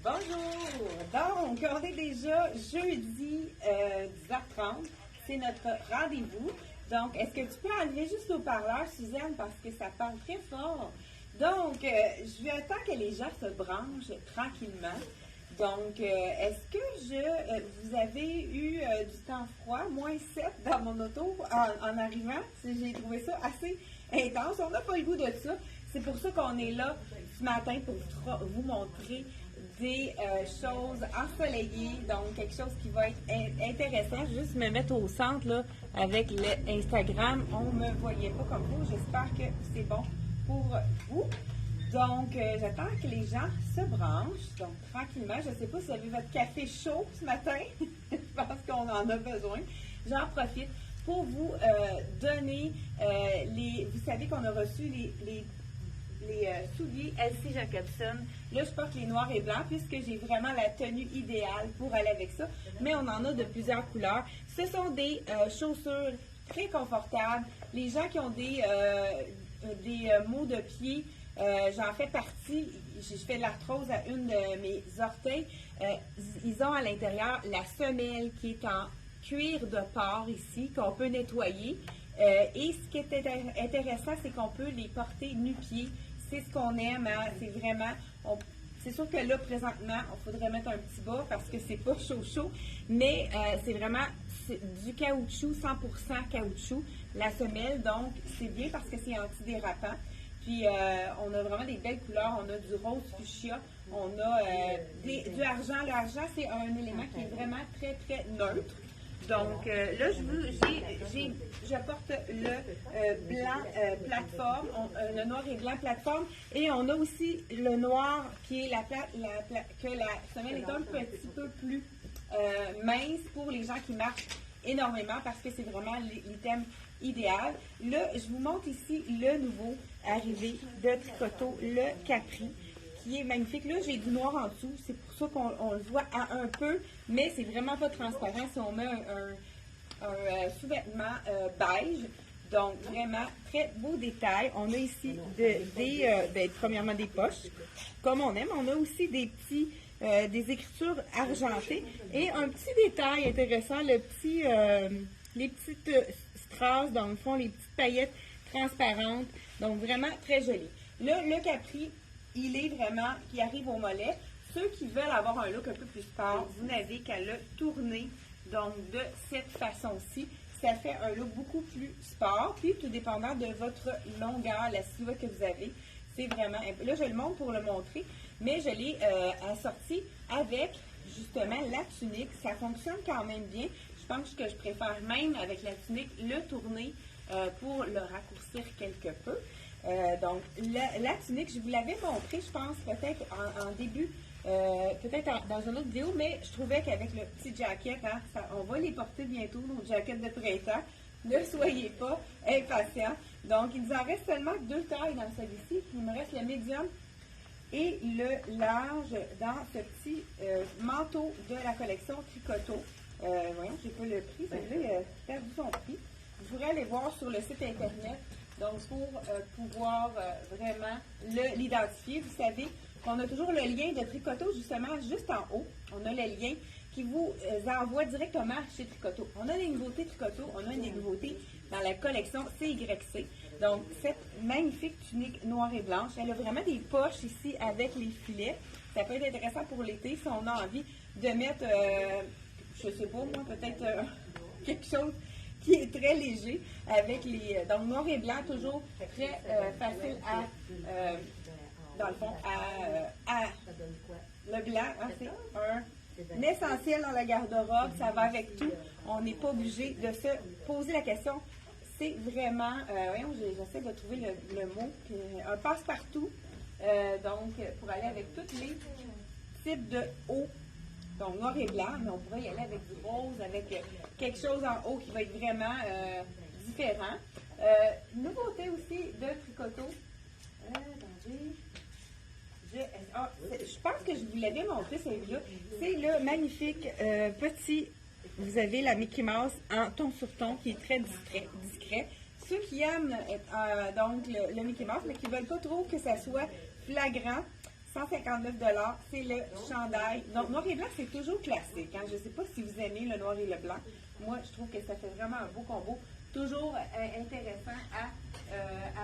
Bonjour! Donc, on est déjà jeudi 10h30. C'est notre rendez-vous. Donc, est-ce que tu peux enlever juste le haut-parleur, Suzanne, parce que ça parle très fort? Donc, je vais attendre que les gens se branchent tranquillement. Donc, est-ce que vous avez eu du temps froid, -7 dans mon auto en arrivant? J'ai trouvé ça assez intense. On n'a pas le goût de ça. C'est pour ça qu'on est là ce matin pour vous montrer des choses ensoleillées, donc quelque chose qui va être intéressant. Je vais juste me mettre au centre là, avec l'Instagram. On ne me voyait pas comme vous. J'espère que c'est bon pour vous. Donc, j'attends que les gens se branchent. Donc, tranquillement, je ne sais pas si vous avez votre café chaud ce matin. Je pense qu'on en a besoin. J'en profite pour vous donner vous savez qu'on a reçu les souliers LC Jacobson. Là, je porte les noirs et blancs puisque j'ai vraiment la tenue idéale pour aller avec ça. Mais on en a de plusieurs couleurs. Ce sont des chaussures très confortables. Les gens qui ont des maux de pied, j'en fais partie. Je fais de l'arthrose à une de mes orteils. Ils ont à l'intérieur la semelle qui est en cuir de porc ici, qu'on peut nettoyer. Et ce qui est intéressant, c'est qu'on peut les porter nu-pieds. C'est ce qu'on aime, hein? C'est vraiment... c'est sûr que là, présentement, il faudrait mettre un petit bas parce que c'est pas chaud, mais c'est vraiment du caoutchouc, 100% caoutchouc, la semelle. Donc, c'est bien parce que c'est antidérapant. Puis, on a vraiment des belles couleurs. On a du rose fuchsia, on a du argent. L'argent, c'est un élément qui est vraiment très, très neutre. Donc, là, je porte le blanc plateforme, le noir et blanc plateforme, et on a aussi le noir qui est que la semelle est un petit peu plus mince pour les gens qui marchent énormément parce que c'est vraiment l'item idéal. Là, je vous montre ici le nouveau arrivé de Tricoto, le Capri, qui est magnifique. Là, j'ai du noir en dessous. C'est pour ça qu'on le voit un peu, mais c'est vraiment pas transparent si on met un sous-vêtement beige. Donc, vraiment, très beau détail. On a ici premièrement des poches, comme on aime. On a aussi des écritures argentées. Et un petit détail intéressant, les petites strass, dans le fond, les petites paillettes transparentes. Donc, vraiment très joli. Là, le Capri, il est vraiment, qui arrive au mollet. Ceux qui veulent avoir un look un peu plus sport, vous n'avez qu'à le tourner, donc de cette façon-ci. Ça fait un look beaucoup plus sport, puis tout dépendant de votre longueur, la silhouette que vous avez. C'est vraiment, là je le montre pour le montrer, mais je l'ai assorti avec justement la tunique. Ça fonctionne quand même bien. Je pense que je préfère même avec la tunique le tourner pour le raccourcir quelque peu. Donc, la tunique, je vous l'avais montré, je pense, peut-être en début, peut-être dans une autre vidéo, mais je trouvais qu'avec le petit jacket, hein, on va les porter bientôt, nos jackets de printemps. Ne soyez pas impatients. Donc, il nous en reste seulement 2 tailles dans celui-ci. Il me reste le médium et le large dans ce petit manteau de la collection Tricoto. Voyons, j'ai pas le prix, celui-là, il a perdu son prix. Vous pourrez aller voir sur le site internet. Donc, pour pouvoir vraiment l'identifier, vous savez qu'on a toujours le lien de Tricoto, justement, juste en haut. On a le lien qui vous envoie directement chez Tricoto. On a des nouveautés Tricoto, on a des nouveautés dans la collection CYC. Donc, cette magnifique tunique noire et blanche, elle a vraiment des poches ici avec les filets. Ça peut être intéressant pour l'été si on a envie de mettre, je sais pas moi, peut-être quelque chose qui est très léger avec donc noir et blanc, toujours très facile à, dans le fond, le blanc, hein, c'est un essentiel dans la garde-robe, ça va avec tout, on n'est pas obligé de se poser la question, c'est vraiment, voyons, j'essaie de trouver le mot, un passe-partout, donc pour aller avec tous les types de hauts. Donc, noir et blanc, mais on pourrait y aller avec du rose, avec quelque chose en haut qui va être vraiment différent. Nouveauté aussi de Tricoto. Je pense que je vous l'avais montré, celui-là. C'est le magnifique petit, vous avez la Mickey Mouse en ton sur ton qui est très discret. Ceux qui aiment donc le Mickey Mouse, mais qui ne veulent pas trop que ça soit flagrant, 159 c'est le chandail. Donc, noir et blanc, c'est toujours classique. Hein? Je ne sais pas si vous aimez le noir et le blanc. Moi, je trouve que ça fait vraiment un beau combo. Toujours intéressant à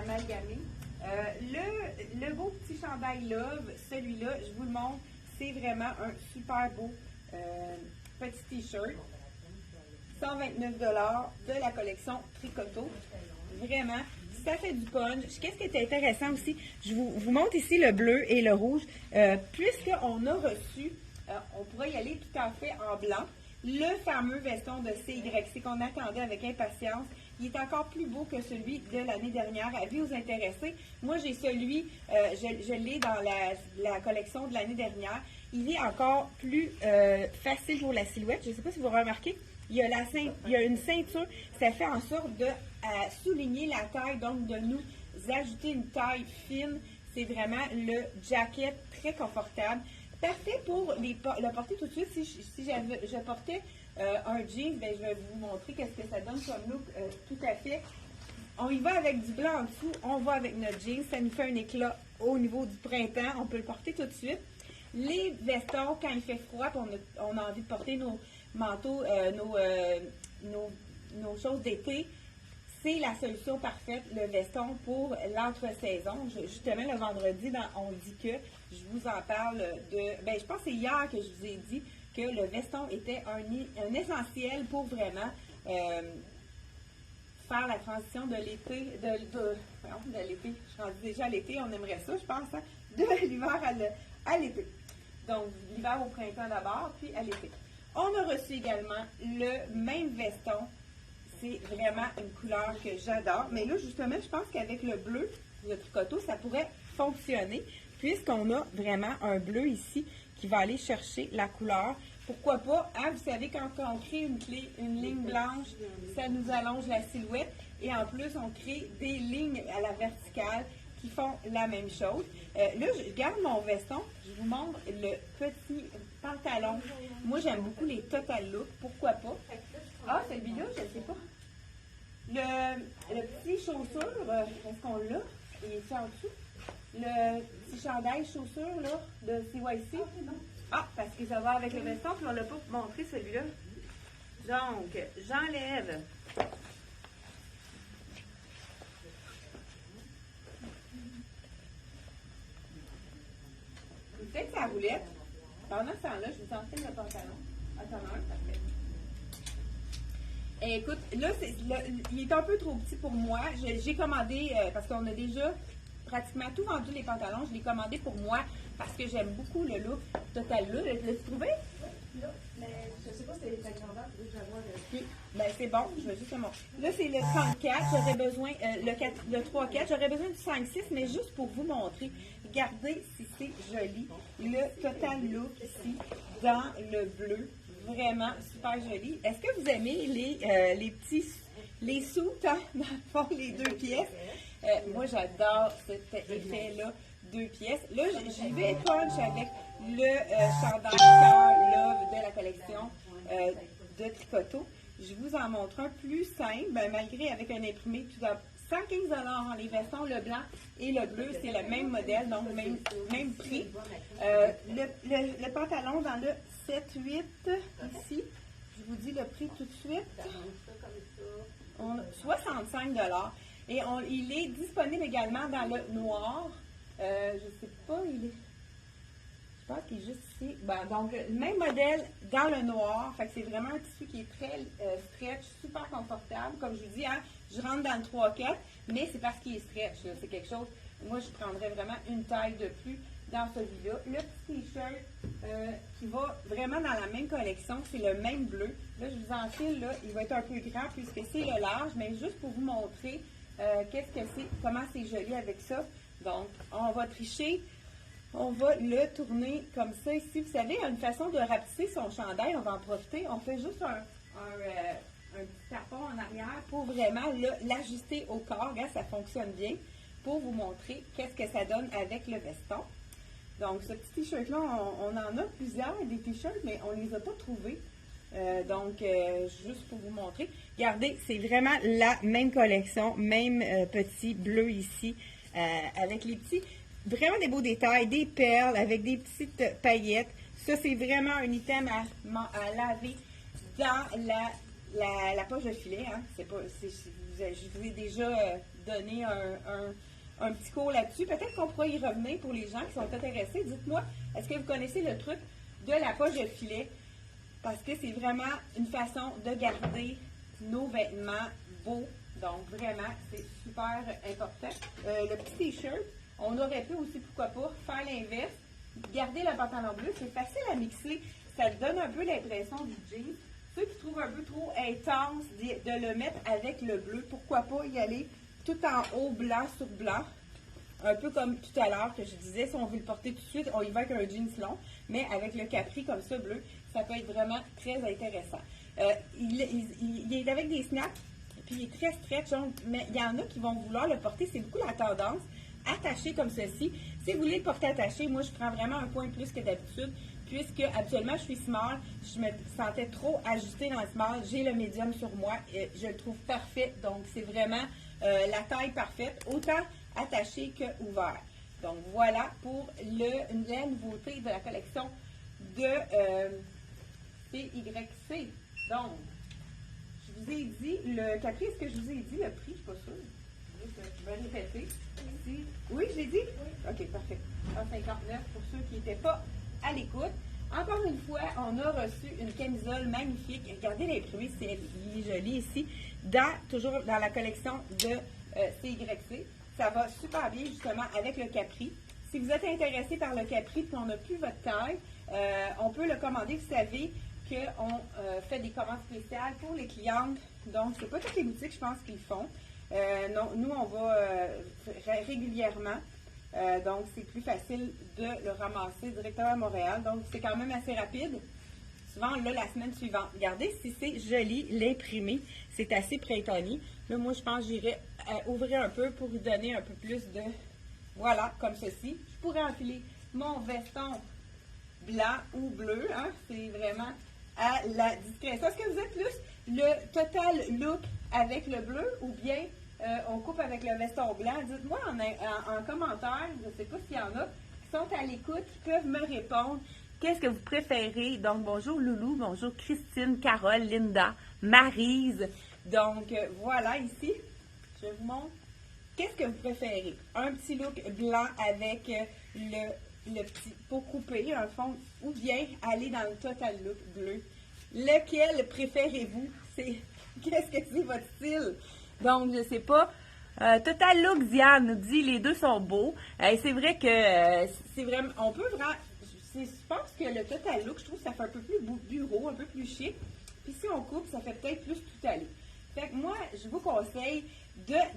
amalgamer. Le beau petit chandail Love, celui-là, je vous le montre, c'est vraiment un super beau petit t-shirt. 129 de la collection Tricoto. Vraiment, ça fait du punch. Qu'est-ce qui est intéressant aussi? Je vous montre ici le bleu et le rouge. Puisqu'on a reçu, on pourrait y aller tout à fait en blanc, le fameux veston de CYC qu'on attendait avec impatience. Il est encore plus beau que celui de l'année dernière. Avis aux intéressés. Moi, j'ai celui, je l'ai dans la collection de l'année dernière. Il est encore plus facile pour la silhouette. Je ne sais pas si vous remarquez. Il y a une ceinture. Ça fait en sorte de souligner la taille, donc de nous ajouter une taille fine. C'est vraiment le jacket très confortable. Parfait pour le porter tout de suite. Si je portais un jean, ben, je vais vous montrer qu'est-ce que ça donne comme look tout à fait. On y va avec du blanc en dessous, on va avec notre jean. Ça nous fait un éclat au niveau du printemps. On peut le porter tout de suite. Les vestons, quand il fait froid, on a envie de porter nos manteaux, nos choses d'été, c'est la solution parfaite, le veston pour l'entre-saison. Justement, le vendredi, on dit que, je vous en parle je pense que c'est hier que je vous ai dit que le veston était un essentiel pour vraiment faire la transition de l'été, de l'été, je suis rendue déjà à l'été, on aimerait ça, je pense, hein, de l'hiver à l'été. Donc, l'hiver au printemps d'abord, puis à l'été. On a reçu également le même veston. C'est vraiment une couleur que j'adore. Mais là, justement, je pense qu'avec le bleu, le tricoto, ça pourrait fonctionner, puisqu'on a vraiment un bleu ici qui va aller chercher la couleur. Pourquoi pas? Hein, vous savez, quand on crée une ligne blanche, ça nous allonge la silhouette. Et en plus, on crée des lignes à la verticale qui font la même chose. Là, je garde mon veston. Je vous montre le petit pantalon. Moi, j'aime beaucoup les total look. Pourquoi pas? Ah, celui-là, je ne sais pas. Le petit chaussure, est-ce qu'on l'a? Il est en dessous. Le petit chandail chaussure là, de CYC. Ah, parce que ça va avec le veston, puis on ne l'a pas montré celui-là. Donc, j'enlève. Peut-être sa roulette. Pendant ce temps-là, je vous enseigne le pantalon. Attends, parfait. Et écoute, là, il est un peu trop petit pour moi. J'ai commandé, parce qu'on a déjà pratiquement tout vendu les pantalons. Je l'ai commandé pour moi parce que j'aime beaucoup le look total look. L'as-tu trouvé? Là, mais je ne sais pas si c'est ta grandeur. Okay. Ben, c'est bon, je vais juste le montrer. Là, c'est le 34. J'aurais besoin, le 3-4. J'aurais besoin du 5-6, mais juste pour vous montrer. Regardez si c'est joli. Le total look ici, dans le bleu. Vraiment super joli. Est-ce que vous aimez les sous, hein, dans le fond, les 2 pièces? Moi, j'adore cet effet-là, 2 pièces. Là, j'y vais punch avec le chandail Cœur Love de la collection de Tricoto. Je vous en montre un plus simple, malgré avec un imprimé tout d'abord. 115 $, les vestons, le blanc et le bleu, c'est le même modèle, donc même prix. Le pantalon dans le 7-8, ici, je vous dis le prix tout de suite. 65 $. Et il est disponible également dans le noir. Je ne sais pas, je pense qu'il est juste ici. Donc, le même modèle dans le noir. Fait que c'est vraiment un tissu qui est très stretch, super confortable. Comme je vous dis, hein, je rentre dans le 3-4, mais c'est parce qu'il est stretch. C'est quelque chose, moi, je prendrais vraiment une taille de plus dans celui-là. Le petit t-shirt qui va vraiment dans la même collection, c'est le même bleu. Là, je vous enfile, là, il va être un peu grand puisque c'est le large, mais juste pour vous montrer qu'est-ce que c'est, comment c'est joli avec ça. Donc, on va tricher. On va le tourner comme ça ici. Vous savez, une façon de rapetisser son chandail, on va en profiter. On fait juste un petit tapon en arrière pour vraiment l'ajuster au corps. Regarde, ça fonctionne bien pour vous montrer qu'est-ce que ça donne avec le veston. Donc, ce petit t-shirt-là, on en a plusieurs, des t-shirts, mais on ne les a pas trouvés. Juste pour vous montrer. Regardez, c'est vraiment la même collection, même petit bleu ici, avec les petits vraiment des beaux détails, des perles avec des petites paillettes. Ça, c'est vraiment un item à laver dans la poche de filet. Hein. Je vous ai déjà donné un petit cours là-dessus. Peut-être qu'on pourra y revenir pour les gens qui sont intéressés. Dites-moi, est-ce que vous connaissez le truc de la poche de filet? Parce que c'est vraiment une façon de garder nos vêtements beaux. Donc, vraiment, c'est super important. Le petit t-shirt, on aurait pu aussi, pourquoi pas, faire l'inverse. Garder le pantalon bleu, c'est facile à mixer. Ça donne un peu l'impression du jean. Ceux qui trouvent un peu trop intense de le mettre avec le bleu, pourquoi pas y aller tout en haut, blanc sur blanc. Un peu comme tout à l'heure que je disais, si on veut le porter tout de suite, on y va avec un jeans long. Mais avec le capri comme ça, bleu, ça peut être vraiment très intéressant. Il est avec des snaps. Puis il est très stretch, mais il y en a qui vont vouloir le porter, c'est beaucoup la tendance, attaché comme ceci. Si vous voulez le porter attaché, moi je prends vraiment un point plus que d'habitude, puisque habituellement je suis small, je me sentais trop ajustée dans le small, j'ai le médium sur moi, et je le trouve parfait, donc c'est vraiment la taille parfaite, autant attaché que ouvert. Donc voilà pour la nouveauté de la collection de CYC. Donc, je vous ai dit, le capri, est-ce que je vous ai dit le prix? Je ne suis pas sûre. Je vais répéter. Ici. Oui, je l'ai dit? Oui. OK, parfait. 159 pour ceux qui n'étaient pas à l'écoute. Encore une fois, on a reçu une camisole magnifique. Regardez l'imprimé, c'est joli ici. Toujours dans la collection de CYC. Ça va super bien justement avec le capri. Si vous êtes intéressé par le capri et qu'on n'a plus votre taille, on peut le commander. Vous savez qu'on fait des commandes spéciales pour les clientes. Donc, c'est pas toutes les boutiques, je pense, qu'ils font. Non, nous, on va régulièrement. Donc, c'est plus facile de le ramasser directement à Montréal. Donc, c'est quand même assez rapide. Souvent, là, la semaine suivante. Regardez si c'est joli, l'imprimé. C'est assez printanier. Là, moi, je pense que j'irai ouvrir un peu pour lui donner un peu plus de... Voilà, comme ceci. Je pourrais enfiler mon veston blanc ou bleu. Hein? C'est vraiment à la discrétion. Est-ce que vous êtes plus le total look avec le bleu ou bien on coupe avec le veston blanc? Dites-moi en commentaire, je ne sais pas s'il y en a qui sont à l'écoute, qui peuvent me répondre. Qu'est-ce que vous préférez? Donc, bonjour Loulou, bonjour Christine, Carole, Linda, Maryse. Donc, voilà ici, je vous montre. Qu'est-ce que vous préférez? Un petit look blanc avec le petit pot coupé, un fond, ou bien aller dans le total look bleu. Lequel préférez-vous? Qu'est-ce que c'est votre style? Donc, je sais pas. Total look, Diane nous dit, les deux sont beaux. C'est vrai que c'est vraiment, on peut vraiment, je pense que le total look, je trouve que ça fait un peu plus bureau, un peu plus chic. Puis si on coupe, ça fait peut-être plus tout aller. Fait que moi, je vous conseille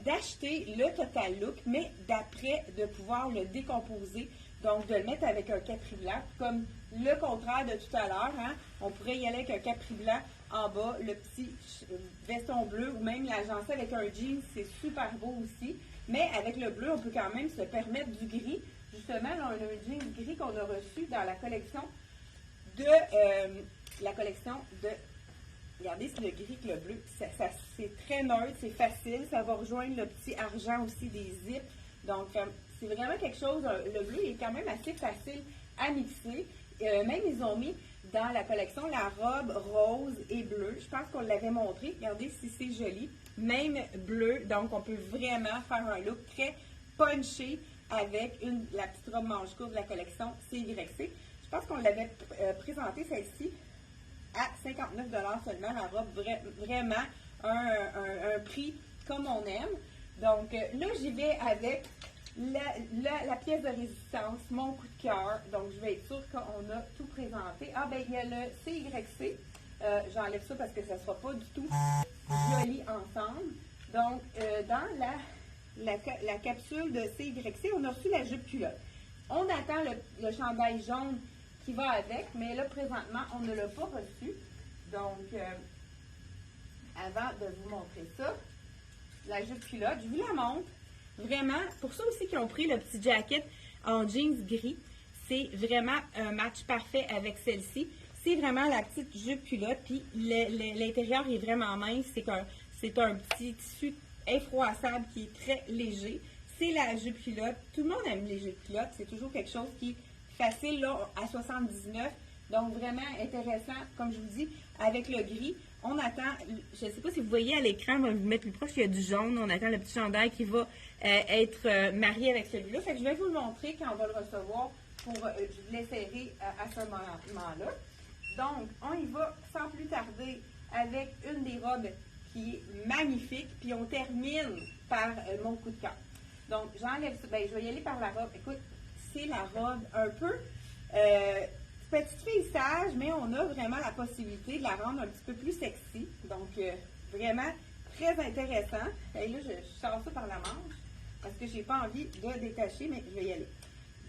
d'acheter le total look, mais d'après, de pouvoir le décomposer. Donc, de le mettre avec un capri blanc, comme le contraire de tout à l'heure. Hein? On pourrait y aller avec un capri blanc en bas, le petit veston bleu, ou même l'agencer avec un jean, c'est super beau aussi. Mais avec le bleu, on peut quand même se permettre du gris. Justement, là, on a un jean gris qu'on a reçu dans la collection de... Regardez, c'est le gris que le bleu. C'est très neutre, c'est facile. Ça va rejoindre le petit argent aussi des zips. Donc, c'est vraiment quelque chose, le bleu est quand même assez facile à mixer. Même, ils ont mis dans la collection la robe rose et bleue. Je pense qu'on l'avait montré. Regardez si c'est joli. Même bleu, donc on peut vraiment faire un look très punché avec la petite robe manche courte de la collection CYC. Je pense qu'on l'avait présenté celle-ci à 59 $ seulement. La robe, vraiment un prix comme on aime. Donc là, j'y vais avec la pièce de résistance, mon coup de cœur. Donc, je vais être sûre qu'on a tout présenté. Ah, ben, il y a le CYC. J'enlève ça parce que ça ne sera pas du tout joli ensemble. Donc, dans la capsule de CYC, on a reçu la jupe culotte. On attend le chandail jaune qui va avec, mais là, présentement, on ne l'a pas reçu. Donc, avant de vous montrer ça, la jupe culotte, je vous la montre. Vraiment, pour ça aussi qu'ils ont pris le petit jacket en jeans gris, c'est vraiment un match parfait avec celle-ci. C'est vraiment la petite jupe culotte, puis l'intérieur est vraiment mince. C'est un petit tissu infroissable qui est très léger. c'est la jupe culotte. Tout le monde aime les jupes culottes. C'est toujours quelque chose qui est facile là, à 79. Donc, vraiment intéressant, comme je vous dis, avec le gris. On attend, je ne sais pas si vous voyez à l'écran, on va vous mettre plus proche, il y a du jaune. On attend le petit chandail qui va être marié avec celui-là. Fait que je vais vous le montrer quand on va le recevoir. Je vous l'essayerai à ce moment-là. Donc, on y va sans plus tarder avec une des robes qui est magnifique. Puis on termine par mon coup de cœur. Donc, j'enlève ça. Ben, je vais y aller par la robe. Écoute, c'est la robe un peu petite fille sage, mais on a vraiment la possibilité de la rendre un petit peu plus sexy. Donc, vraiment très intéressant. Et là, je sors ça par la manche parce que je n'ai pas envie de détacher, mais je vais y aller.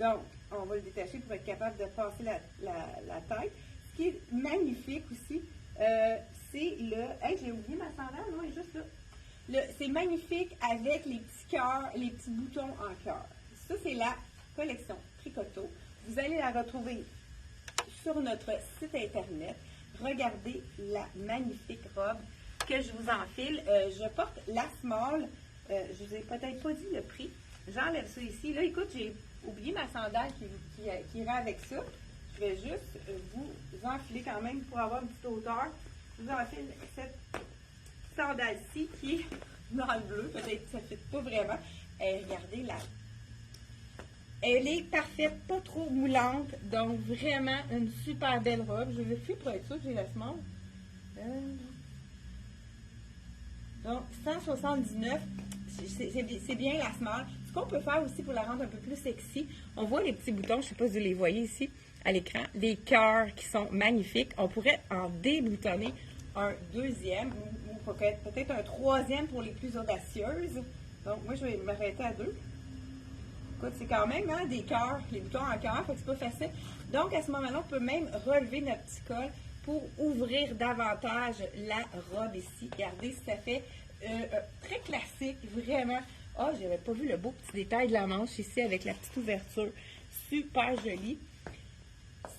Donc, on va le détacher pour être capable de passer la tête. Ce qui est magnifique aussi, c'est le... Hey, j'ai oublié ma sandale, moi, elle est juste là. C'est magnifique avec les petits cœurs, les petits boutons en cœur. Ça, c'est la collection Tricoto. Vous allez la retrouver sur notre site internet. Regardez la magnifique robe que je vous enfile. Je porte la small. Je ne vous ai peut-être pas dit le prix. J'enlève ça ici. Là, écoute, j'ai oublié ma sandale qui ira avec ça. Je vais juste vous enfiler quand même pour avoir une petite hauteur. Je vous enfile cette sandale-ci qui est dans le bleu. Peut-être que ça ne fit pas vraiment. Et regardez là. Elle est parfaite, pas trop moulante, donc vraiment une super belle robe. Je vérifie pour être sûr que j'ai la small. Donc, 179, c'est bien la small. Ce qu'on peut faire aussi pour la rendre un peu plus sexy, on voit les petits boutons, je ne sais pas si vous les voyez ici à l'écran, les cœurs qui sont magnifiques. On pourrait en déboutonner un deuxième ou peut-être un troisième pour les plus audacieuses. Donc, moi, je vais m'arrêter à 2. Écoute, c'est quand même des cœurs, les boutons en cœur, fait que c'est pas facile. Donc, à ce moment-là, on peut même relever notre petit col pour ouvrir davantage la robe ici. Regardez, ça fait très classique, vraiment. Ah, j'avais pas vu le beau petit détail de la manche ici avec la petite ouverture. Super jolie.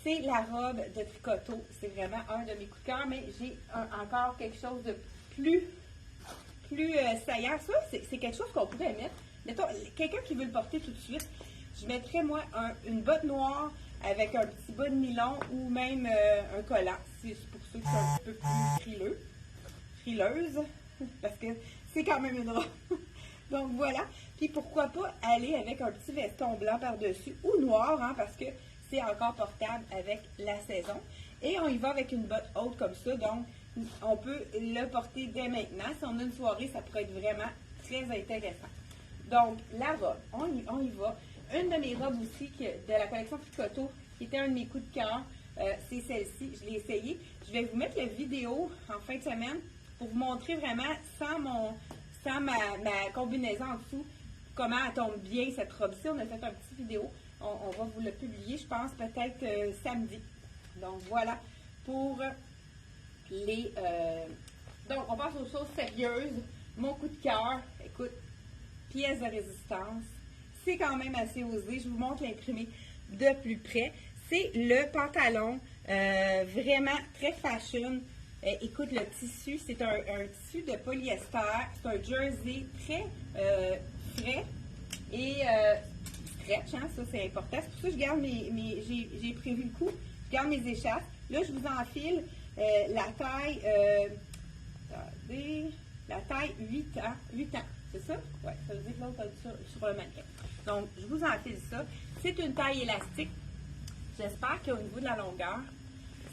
C'est la robe de Tricoto. C'est vraiment un de mes coups de cœur, mais j'ai encore quelque chose de plus saillant. Ça, c'est quelque chose qu'on pourrait mettre. Mettons, quelqu'un qui veut le porter tout de suite, je mettrais, moi, une botte noire avec un petit bas de nylon ou même un collant. C'est pour ceux qui sont un petit peu plus frileuse, parce que c'est quand même une robe. Donc, voilà. Puis, pourquoi pas aller avec un petit veston blanc par-dessus ou noir, hein, parce que c'est encore portable avec la saison. Et on y va avec une botte haute comme ça. Donc, on peut le porter dès maintenant. Si on a une soirée, ça pourrait être vraiment très intéressant. Donc, la robe, on y va. Une de mes robes aussi de la collection Tricoto, qui était un de mes coups de cœur, c'est celle-ci. Je l'ai essayée. Je vais vous mettre la vidéo en fin de semaine pour vous montrer vraiment sans ma combinaison en dessous, comment elle tombe bien cette robe-ci. On a fait une petite vidéo. On va vous le publier, je pense, peut-être samedi. Donc, voilà pour les... Donc, on passe aux choses sérieuses. Mon coup de cœur, écoute, pièce de résistance. C'est quand même assez osé. Je vous montre l'imprimé de plus près. C'est le pantalon vraiment très fashion. Écoute, le tissu, c'est un tissu de polyester. C'est un jersey très frais et stretch. Hein, ça, c'est important. C'est pour ça que je garde j'ai prévu le coup. Je garde mes écharpes. Là, je vous enfile la taille... attendez, la taille 8 ans. 8 ans. C'est ça? Oui, ça veut dire que l'autre a dit ça sur le mannequin. Donc, je vous enfile ça. C'est une taille élastique. J'espère qu'au niveau de la longueur,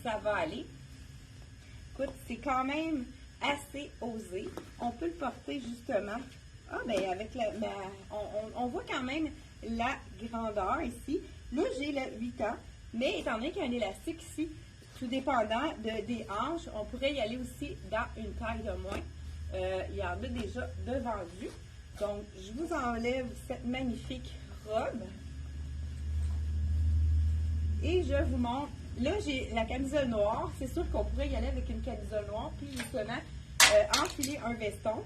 ça va aller. Écoute, c'est quand même assez osé. On peut le porter justement. Ah, bien, avec on voit quand même la grandeur ici. Là, j'ai le 8 ans, mais étant donné qu'il y a un élastique ici, tout dépendant des hanches, on pourrait y aller aussi dans une taille de moins. Il y en a déjà de vendus. Donc, je vous enlève cette magnifique robe. Et je vous montre. Là, j'ai la camisole noire. C'est sûr qu'on pourrait y aller avec une camisole noire. Puis, justement, enfiler un veston.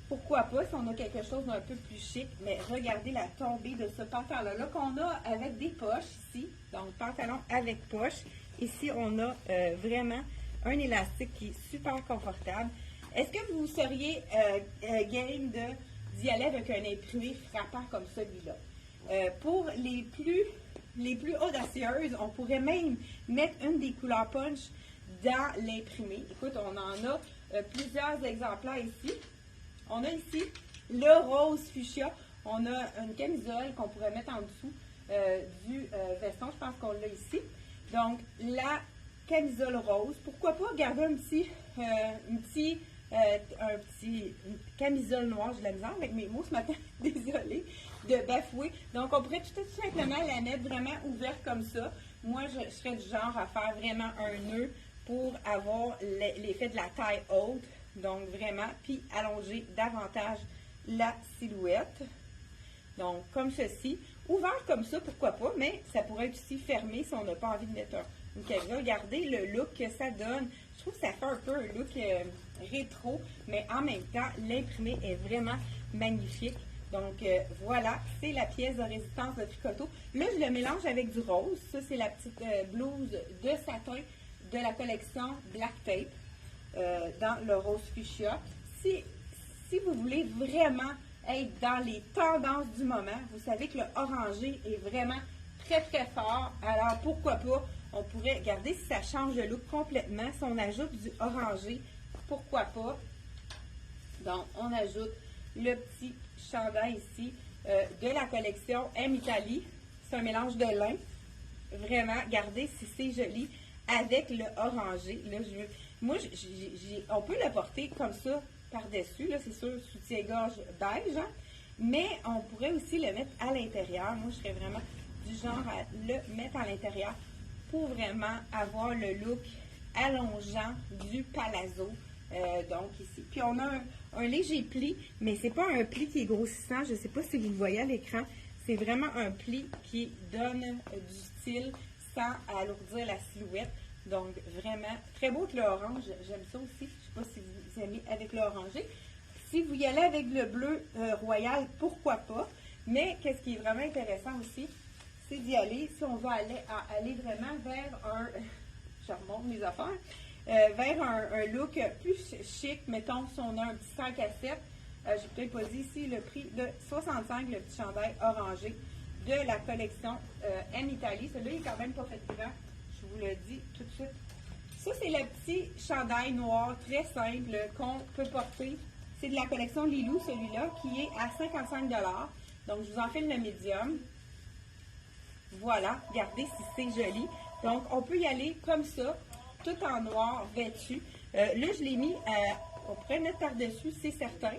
Pourquoi pas, si on a quelque chose d'un peu plus chic. Mais regardez la tombée de ce pantalon-là qu'on a avec des poches ici. Donc, pantalon avec poche. Ici, on a vraiment un élastique qui est super confortable. Est-ce que vous seriez game de d'y aller avec un imprimé frappant comme celui-là. Pour les plus audacieuses, on pourrait même mettre une des couleurs punch dans l'imprimé. Écoute, on en a plusieurs exemplaires ici. On a ici le rose fuchsia. On a une camisole qu'on pourrait mettre en dessous du veston. Je pense qu'on l'a ici. Donc, la camisole rose. Pourquoi pas garder une camisole noire. J'ai de la misère avec mes mots ce matin. Désolée de bafouer. Donc, on pourrait tout simplement la mettre vraiment ouverte comme ça. Moi, je serais du genre à faire vraiment un nœud pour avoir l'effet de la taille haute. Donc, vraiment, puis allonger davantage la silhouette. Donc, comme ceci. Ouvert comme ça, pourquoi pas, mais ça pourrait être aussi fermé si on n'a pas envie de mettre une camisole. Regardez le look que ça donne. Je trouve que ça fait un peu un look rétro, mais en même temps, l'imprimé est vraiment magnifique. Donc, voilà, c'est la pièce de résistance de Tricoto. Là, je le mélange avec du rose. Ça, c'est la petite blouse de satin de la collection Black Tape dans le rose fuchsia. Si vous voulez vraiment être dans les tendances du moment, vous savez que le orangé est vraiment très, très fort. Alors, pourquoi pas, on pourrait, regarder si ça change le look complètement. Si on ajoute du orangé, pourquoi pas. Donc, on ajoute le petit chandail ici de la collection M Italie. C'est un mélange de lin. Vraiment, regardez si c'est joli avec le orangé. Là, on peut le porter comme ça par-dessus. Là, c'est sûr, soutien-gorge beige. Hein? Mais on pourrait aussi le mettre à l'intérieur. Moi, je serais vraiment du genre à le mettre à l'intérieur pour vraiment avoir le look allongeant du palazzo. Donc ici. Puis on a un léger pli, mais c'est pas un pli qui est grossissant. Je ne sais pas si vous le voyez à l'écran. C'est vraiment un pli qui donne du style sans alourdir la silhouette. Donc vraiment très beau avec le orange. J'aime ça aussi. Je ne sais pas si vous aimez avec le orangé. Si vous y allez avec le bleu royal, pourquoi pas. Mais qu'est-ce qui est vraiment intéressant aussi, c'est d'y aller, si on veut aller vraiment vers un, je remonte mes affaires, vers un look plus chic, mettons, si on a un petit 5 à 7, j'ai peut-être pas dit ici le prix de 65, le petit chandail orangé de la collection M Italie. Celui-là, il est quand même pas fatigant, je vous le dis tout de suite. Ça, c'est le petit chandail noir, très simple, qu'on peut porter. C'est de la collection Lilou, celui-là, qui est à 55 $. Donc, je vous en file le médium. Voilà, regardez si c'est joli. Donc, on peut y aller comme ça, tout en noir, vêtu. Là, je l'ai mis, on pourrait le mettre par-dessus, c'est certain.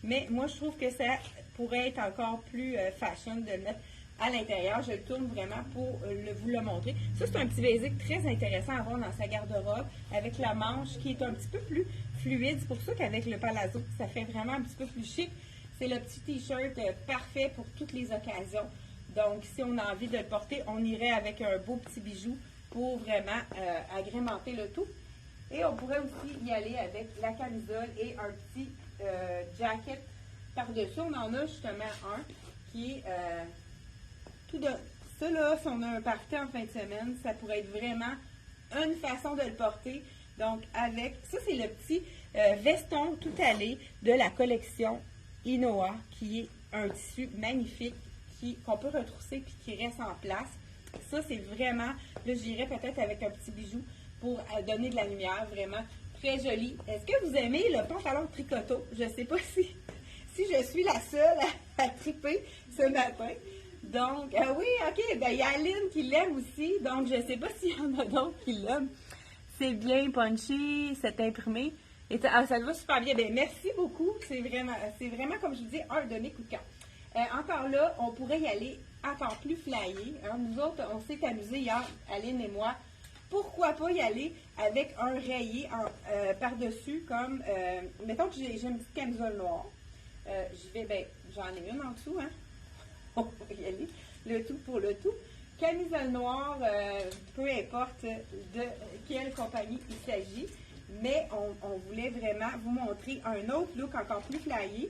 Mais moi, je trouve que ça pourrait être encore plus fashion de le mettre à l'intérieur. Je le tourne vraiment pour vous le montrer. Ça, c'est un petit basic très intéressant à avoir dans sa garde-robe, avec la manche qui est un petit peu plus fluide. C'est pour ça qu'avec le palazzo, ça fait vraiment un petit peu plus chic. C'est le petit t-shirt parfait pour toutes les occasions. Donc, si on a envie de le porter, on irait avec un beau petit bijou pour vraiment agrémenter le tout. Et on pourrait aussi y aller avec la camisole et un petit jacket par-dessus. On en a justement un qui est ça là, si on a un party en fin de semaine, ça pourrait être vraiment une façon de le porter. Donc, avec, ça c'est le petit veston tout allé de la collection Inoa, qui est un tissu magnifique qu'on peut retrousser puis qui reste en place. Ça, c'est vraiment, là, j'irais peut-être avec un petit bijou pour donner de la lumière, vraiment très joli. Est-ce que vous aimez le pantalon de Tricoto? Je ne sais pas si je suis la seule à triper ce matin. Donc, oui, OK, ben il y a Aline qui l'aime aussi, donc je ne sais pas s'il y en a d'autres qui l'aiment. C'est bien punchy, c'est imprimé. Et ça va super bien. Ben, merci beaucoup. C'est vraiment, comme je vous dis, un de mes coups de cœur. Encore là, on pourrait y aller encore plus flyé. Hein. Nous autres, on s'est amusés hier, Aline et moi. Pourquoi pas y aller avec un rayé par-dessus, comme, mettons que j'ai une petite camisole noire. J'en ai une en dessous, hein. On va y aller, le tout pour le tout. Camisole noire, peu importe de quelle compagnie il s'agit, mais on voulait vraiment vous montrer un autre look encore plus flyé.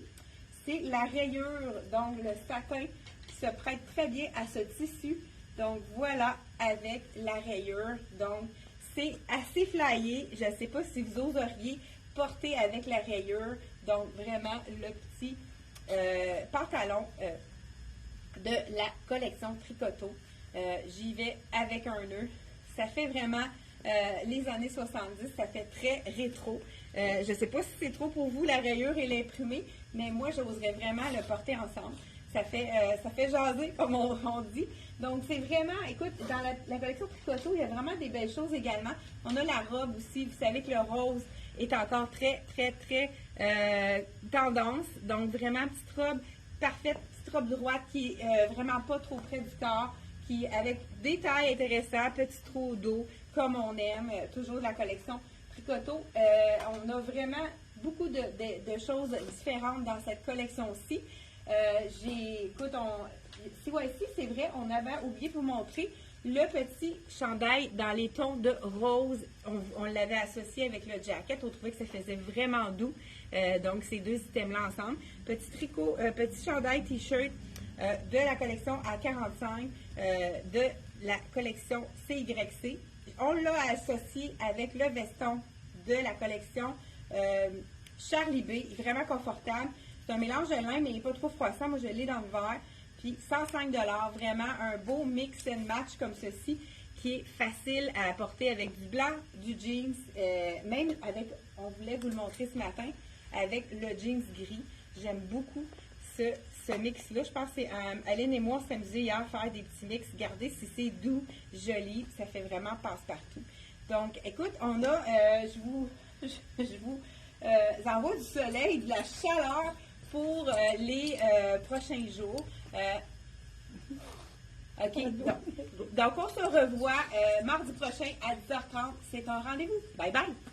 C'est la rayure, donc le satin qui se prête très bien à ce tissu. Donc voilà, avec la rayure. Donc c'est assez flyé. Je ne sais pas si vous oseriez porter avec la rayure. Donc vraiment le petit pantalons de la collection Tricoto. J'y vais avec un nœud. Ça fait vraiment les années 70, ça fait très rétro. Je ne sais pas si c'est trop pour vous, la rayure et l'imprimé, mais moi, j'oserais vraiment le porter ensemble. Ça fait jaser, comme on dit. Donc, c'est vraiment, écoute, dans la collection Tricoto, il y a vraiment des belles choses également. On a la robe aussi. Vous savez que le rose est encore très, très, très tendance. Donc, vraiment, petite robe parfaite, petite robe droite qui est vraiment pas trop près du corps, qui avec des tailles intéressantes, petit trou au dos, comme on aime, toujours de la collection Tricoto. On a vraiment beaucoup de choses différentes dans cette collection-ci. Écoute, ici, c'est vrai, on avait oublié de vous montrer le petit chandail dans les tons de rose. On l'avait associé avec le jacket. On trouvait que ça faisait vraiment doux. Donc, ces deux items-là ensemble. Petit tricot, petit chandail t-shirt de la collection A45 de la collection CYC. On l'a associé avec le veston de la collection Charlie B. Vraiment confortable. C'est un mélange de lin, mais il n'est pas trop froissant. Moi, je l'ai dans le vert. Puis 105 $, vraiment un beau mix and match comme ceci, qui est facile à porter avec du blanc, du jeans, même avec, on voulait vous le montrer ce matin, avec le jeans gris. J'aime beaucoup ce mix-là. Je pense que c'est Aline et moi, on s'est amusés hier à faire des petits mix. Regardez si c'est doux, joli, ça fait vraiment passe-partout. Donc, écoute, on a, je vous envoie du soleil, de la chaleur pour les prochains jours. OK, donc on se revoit mardi prochain à 10h30. C'est un rendez-vous. Bye bye!